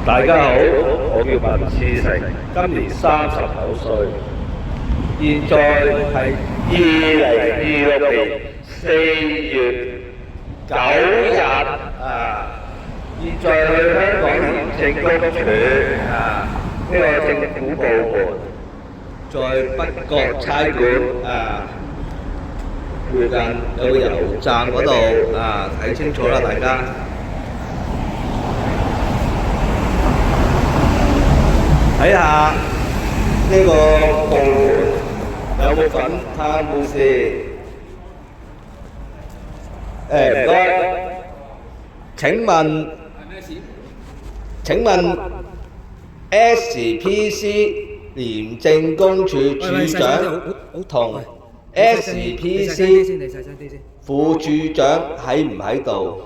大家好，我叫文志成，今年39歲，現在係2026年4月9日現在去香港廉政公署呢個政府部門，在北角差館附近有個油站嗰度睇清楚啦，大家。睇下呢個部門有冇份貪污先？唔該。請問 SPC 廉政公署署長同 SPC 副署長喺唔喺度？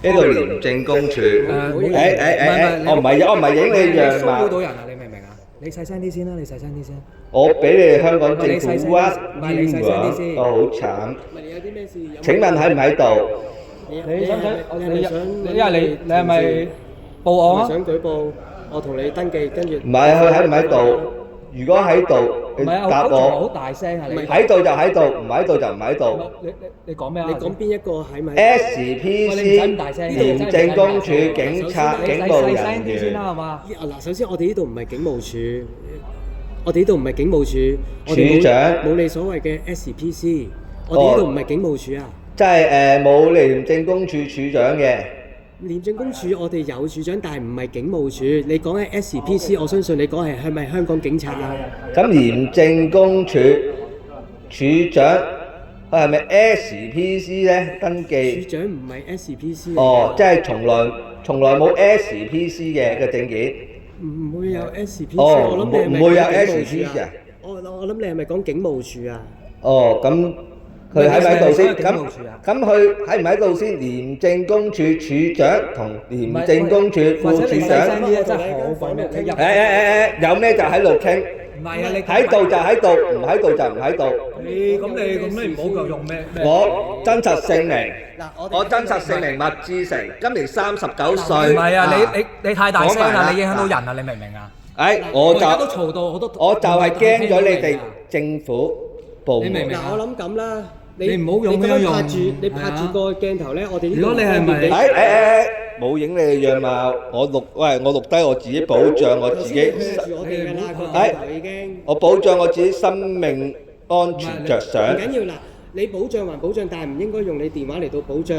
呢度廉政公署，我唔係影你樣貌。騷擾到人啊！你明唔明啊？你細聲啲先啦，你細聲啲先。我俾你哋香港政府屈你細聲啲先。我好慘。你有啲咩事？請問喺唔喺度？你想唔想？因為你係咪報案啊？想舉報，我同你登記，跟住。唔係，佢喺唔喺度？如果喺度，你答我。好大聲啊！你喺度就喺度，唔喺度就唔喺度。你講咩啊？你講邊一個喺咪？SPC 廉政公署警察警務人員。細聲啲先啦，係嘛？嗱，首先我哋呢度唔係警務處，我哋呢度唔係警務處，我哋處長冇你所謂嘅 SPC，我哋呢度唔係警務處啊。即係冇廉政公署署長嘅。廉政公署我哋有處長，但係唔係警務處。你講係 SPC，我相信你講係咪香港警察啊？咁廉政公署署長佢係咪 SPC 咧？登記處長唔係 SPC。哦，即係從來冇 SPC 嘅證件。唔會有 SPC。哦，我諗你係咪唔會有講警務 SPC 處啊？啊？我諗你係咪講警務處啊？哦，咁佢喺唔喺度先？警務處啊咁佢喺唔喺度先？廉政公署署長同廉政公署副署或者你細長。聲啲啊！真係好煩啊！你入有咩就喺度傾，唔係啊！你喺度就喺度，唔喺度就唔喺度。你唔好夠用咩？我真實姓名，嗱，我真實姓名麥志成，今年39歲。唔係啊！你太大聲啦！講埋啦你影響到人啊！你明唔明啊？我而家都嘈到好多。就係驚咗你哋政府部門。你明唔明嗱，我諗咁啦，你唔好用咁咁樣用拍住，你拍住個鏡頭咧，我哋呢度如果你係咪冇影你嘅樣貌，我錄低我自己保障我自己，向住我哋㗎啦，個鏡頭已經。我保障我自己生命安全着唔想。緊要嗱，你保障還保障，但係唔應該用你電話嚟到保障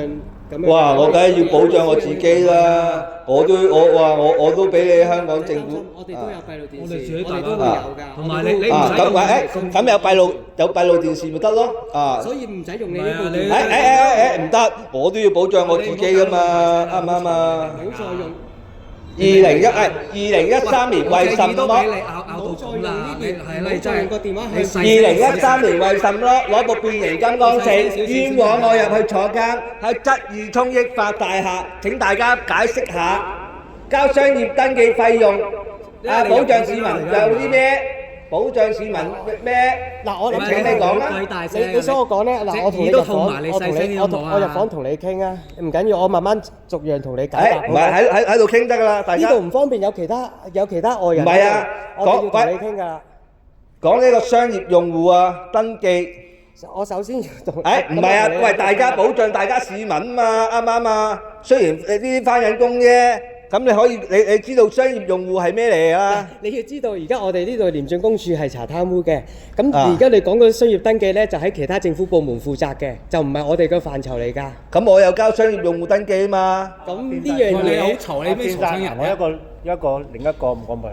咁樣。哇！我梗係要保障我自己啦，我都俾你香港政府。我哋都有閉路電視，我哋自己我哋都會有㗎。同埋你唔使咁有閉路電視咪得咯所以唔使用你呢部電唔係話。唔得，我都要保障我自己噶嘛，啱唔啱啊？唔好再用。 2013年為什麼？都俾你拗到咁啦，你真係個電話係2013年為什麼攞部變形金剛4冤枉我入去坐監？喺質疑充益發大廈，請大家解釋下，交商業登記費用保障市民有啲咩？保障市民咩？嗱，我請你講啦。你想我講咧？嗱，我同你入房，我入房同你傾啊，唔緊要，我慢慢逐樣同你解答。唔係喺度傾得㗎啦，大家。呢度唔方便有其他外人。唔係啊，我哋要同你傾㗎。講呢個商業用戶登記。我首先要同。唔係啊，喂，大家保障大家市民啊嘛，啱唔啱啊？雖然呢啲返緊工啫。咁你可以，你知道商業用戶係咩嚟啊？你要知道，而家我哋呢度廉政公署係查貪污嘅。咁而家你講嘅商業登記呢，就喺其他政府部門負責嘅，就唔係我哋嘅範疇嚟㗎。咁我有交商業用戶登記啊嘛。咁呢樣嘢你好嘈，你咩嘈親人？我另一個我咪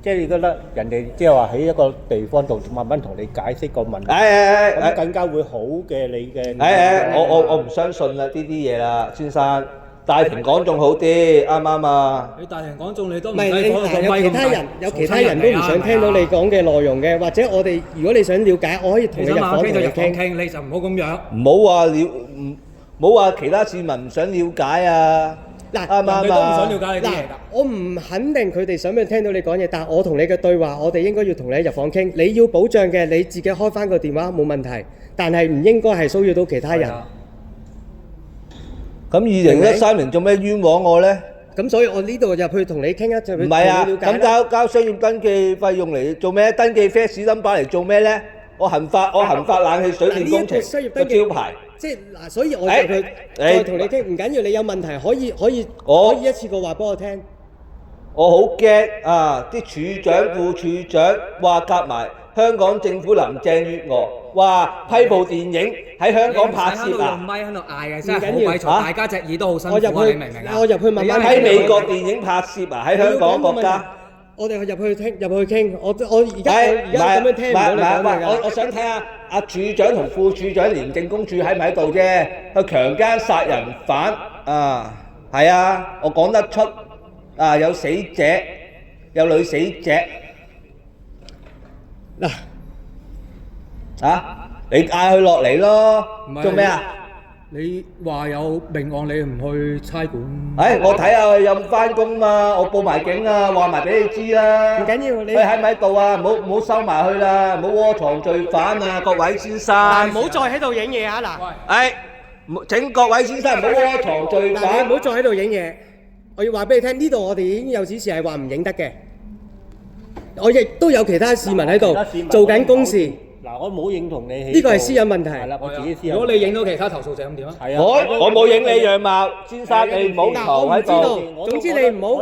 即係覺得人哋即係話喺一個地方度慢慢同你解釋個問題，咁更加會好嘅你嘅。我唔相信啦呢啲嘢啦，先生。大庭廣眾好啲，啱唔啱啊？你大庭廣眾你都唔係使講到有其他人都唔想聽到你講嘅內容嘅，或者我哋如果你想了解，我可以同你入房同你傾。你就唔好咁樣。唔好話其他市民唔想了解啊！嗱，啱唔啱啊？人哋都唔想了解你啲嘢㗎。我唔肯定佢哋想唔想聽到你講嘢，但係我同你嘅對話，我哋應該要同你入房傾。你要保障嘅，你自己開翻個電話冇問題，但係唔應該係騷擾到其他人。咁2013年做咩冤枉我呢？咁所以我呢度入去同你傾一陣，唔係啊，同你了解咁交商業登記費用嚟做咩？登記 flash number 嚟做咩咧？我恒發冷氣水電工程商業個登記招牌。即係嗱，所以我入去再同你傾，唔緊要，你有問題可以一次過話俾我聽。我好驚啊！啲處長、副處長話夾埋香港政府林鄭月娥話批部電影喺香港拍攝用啊！咪喺度嗌嘅，真係好鬼嘈，大家隻耳都好辛苦啊！你明唔明啊？我入去慢慢喺美國電影拍攝啊！喺香港國家。我哋入去傾，我而家咁樣聽唔到你講嘢㗎。我想睇下阿處長同副處長廉政公署喺咪喺度啫？佢強姦殺人犯啊，係啊，我講得出啊，有死者，有女死者。嗱，啊，你嗌佢落嚟咯，做咩啊？你話有命案，你唔去差館？我睇下佢有冇翻工嘛，我報埋警啊，話埋俾你知啦。唔緊要，你佢喺咪喺度啊？唔好收埋去啦，唔好窩藏罪犯啊，各位先生。嗱，唔好再喺度影嘢啊！嗱，請各位先生唔好窩藏罪嗱，犯。你唔好再喺度影嘢。我要話俾你聽，呢度我哋已經有指示係話唔影得嘅。我亦都有其他市民喺度做緊公事。嗱，我冇認同你。呢個係私隱問題。係啦，我自己私隱。如果你影到其他投訴者咁點啊？係啊，我冇影你樣貌，先生你唔好藏喺度。總之你唔好。